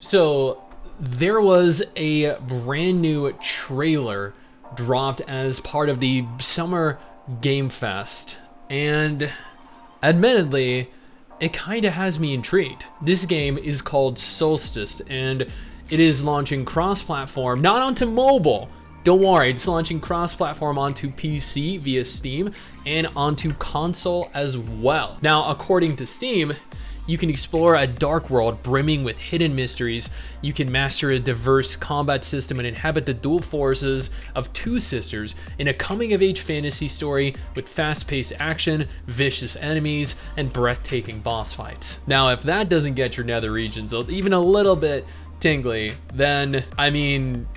So there was a brand new trailer dropped as part of the Summer Game Fest, and admittedly, it kind of has me intrigued. This game is called Soulstice, and it is launching cross-platform, not onto mobile. Don't worry, it's launching cross-platform onto PC via Steam and onto console as well. Now, according to Steam, you can explore a dark world brimming with hidden mysteries. You can master a diverse combat system and inhabit the dual forces of two sisters in a coming-of-age fantasy story with fast-paced action, vicious enemies, and breathtaking boss fights. Now, if that doesn't get your nether regions even a little bit tingly, then, I mean,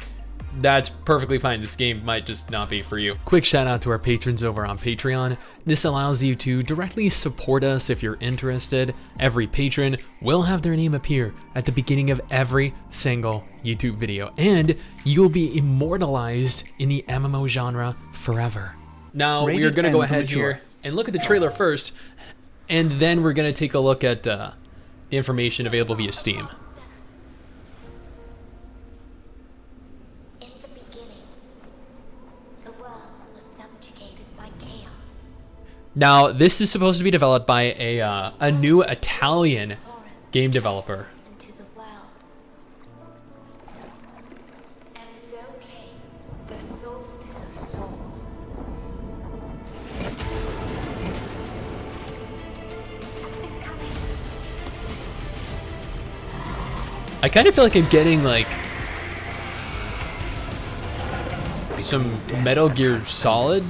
that's perfectly fine. This game might just not be for you. Quick shout out to our patrons over on Patreon. This allows you to directly support us if you're interested. Every patron will have their name appear at the beginning of every single YouTube video, and you'll be immortalized in the MMO genre forever. Now we are gonna go ahead here and look at the trailer first, and then we're gonna take a look at the information available via Steam. Now, this is supposed to be developed by a new Italian game developer. And so came the solstice of souls. Something's coming. I kind of feel like I'm getting like some Metal Gear Solid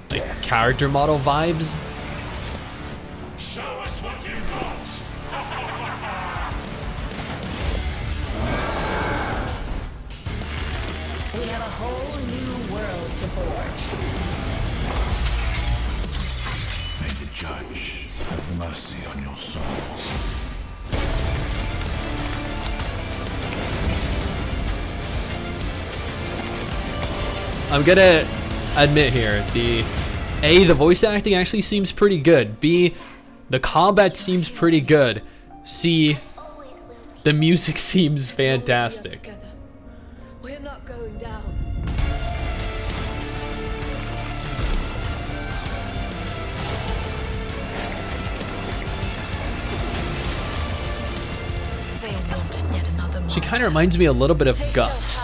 like character model vibes. Show us what you've got. We have a whole new world to forge. May the judge have mercy on your souls. I'm gonna admit here, the voice acting actually seems pretty good. B, the combat seems pretty good. C, the music seems fantastic. We're not going down. They wanted yet another She kind of reminds me a little bit of Guts.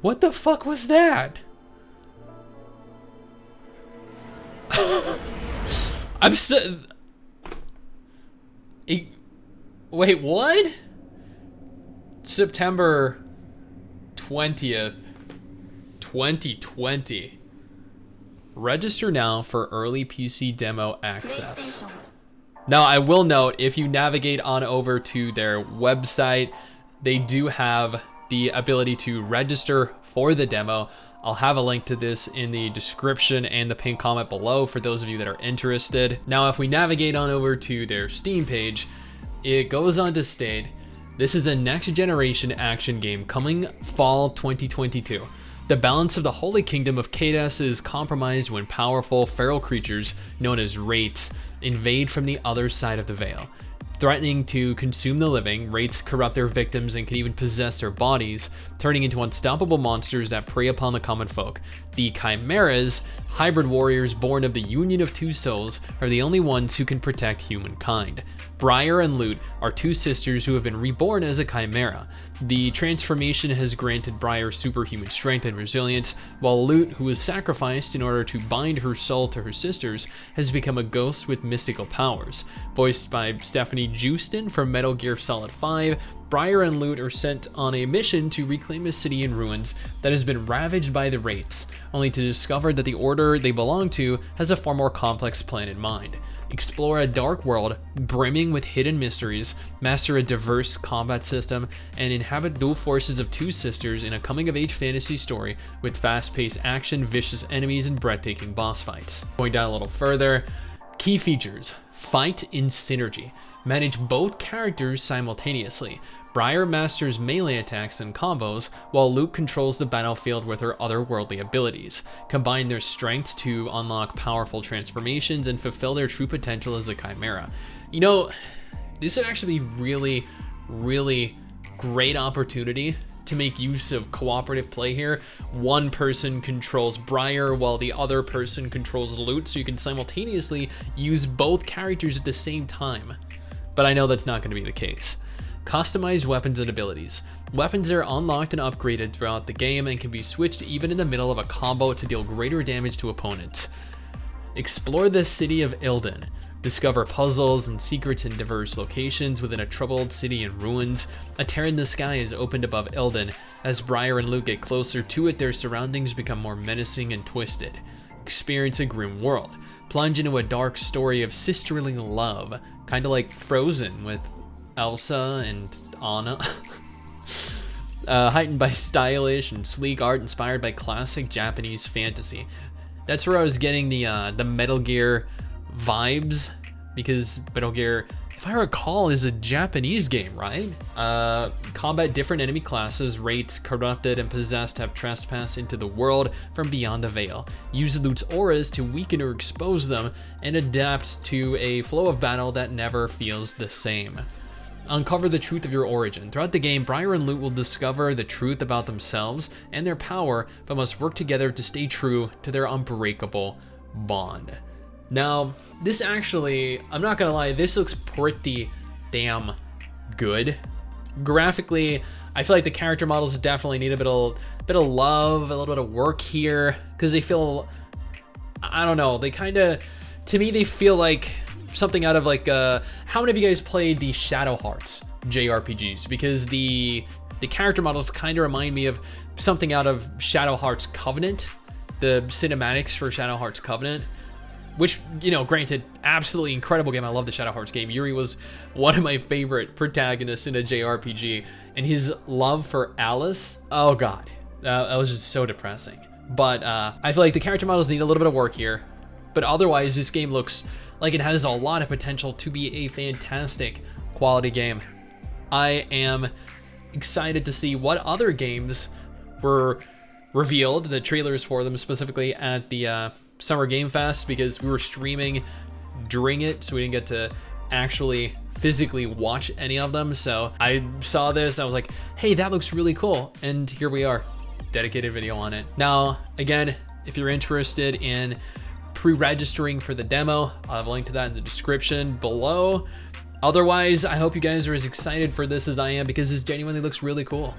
What the fuck was that? I'm so... Wait, what? September 20th, 2020. Register now for early PC demo access. Now, I will note, if you navigate on over to their website, they do have the ability to register for the demo. I'll have a link to this in the description and the pinned comment below for those of you that are interested. Now, if we navigate on over to their Steam page, it goes on to state, this is a next generation action game coming fall 2022. The balance of the Holy Kingdom of Kadas is compromised when powerful feral creatures known as wraiths invade from the other side of the veil. Threatening to consume the living, wraiths corrupt their victims and can even possess their bodies, turning into unstoppable monsters that prey upon the common folk. The chimeras, hybrid warriors born of the union of two souls, are the only ones who can protect humankind. Briar and Lute are two sisters who have been reborn as a chimera. The transformation has granted Briar superhuman strength and resilience, while Lute, who was sacrificed in order to bind her soul to her sisters, has become a ghost with mystical powers. Voiced by Stephanie Justin from Metal Gear Solid 5, Briar and Lute are sent on a mission to reclaim a city in ruins that has been ravaged by the wraiths, only to discover that the order they belong to has a far more complex plan in mind. Explore a dark world brimming with hidden mysteries, master a diverse combat system, and inhabit dual forces of two sisters in a coming-of-age fantasy story with fast-paced action, vicious enemies, and breathtaking boss fights. Going down a little further, key features: Fight in synergy. Manage both characters simultaneously. Briar masters melee attacks and combos, while Luke controls the battlefield with her otherworldly abilities. Combine their strengths to unlock powerful transformations and fulfill their true potential as a chimera. You know, this would actually be really great opportunity to make use of cooperative play here. One person controls Briar while the other person controls Luke, so you can simultaneously use both characters at the same time. But I know that's not going to be the case. Customized weapons and abilities. Weapons are unlocked and upgraded throughout the game and can be switched even in the middle of a combo to deal greater damage to opponents. Explore the city of Ilden. Discover puzzles and secrets in diverse locations within a troubled city in ruins. A tear in the sky is opened above Ilden. As Briar and Luke get closer to it, their surroundings become more menacing and twisted. Experience a grim world. Plunge into a dark story of sisterly love, kind of like Frozen with Elsa and Anna. Heightened by stylish and sleek art inspired by classic Japanese fantasy. That's where I was getting the Metal Gear vibes, because Metal Gear, if I recall, is a Japanese game, right? Combat different enemy classes, rates, corrupted, and possessed have trespassed into the world from beyond the veil. Use Lute's auras to weaken or expose them, and adapt to a flow of battle that never feels the same. Uncover the truth of your origin. Throughout the game, Briar and Luke will discover the truth about themselves and their power, but must work together to stay true to their unbreakable bond. Now, this actually, I'm not gonna lie, this looks pretty damn good. Graphically, I feel like the character models definitely need a bit of love, a little bit of work here, because they feel, I don't know, they kind of, to me, they feel like something out of like, how many of you guys played the Shadow Hearts JRPGs? Because the character models kind of remind me of something out of Shadow Hearts Covenant, the cinematics for Shadow Hearts Covenant. Which, you know, granted, absolutely incredible game. I love the Shadow Hearts game. Yuri was one of my favorite protagonists in a JRPG, and his love for Alice, oh god, that was just so depressing. But I feel like the character models need a little bit of work here, but otherwise this game looks like it has a lot of potential to be a fantastic quality game. I am excited to see what other games were revealed, the trailers for them specifically at the Summer Game Fest, because we were streaming during it, so we didn't get to actually physically watch any of them. So I saw this, I was like, hey, that looks really cool, and here we are, dedicated video on it. Now, again, if you're interested in pre-registering for the demo, I'll have a link to that in the description below. Otherwise, I hope you guys are as excited for this as I am, because this genuinely looks really cool.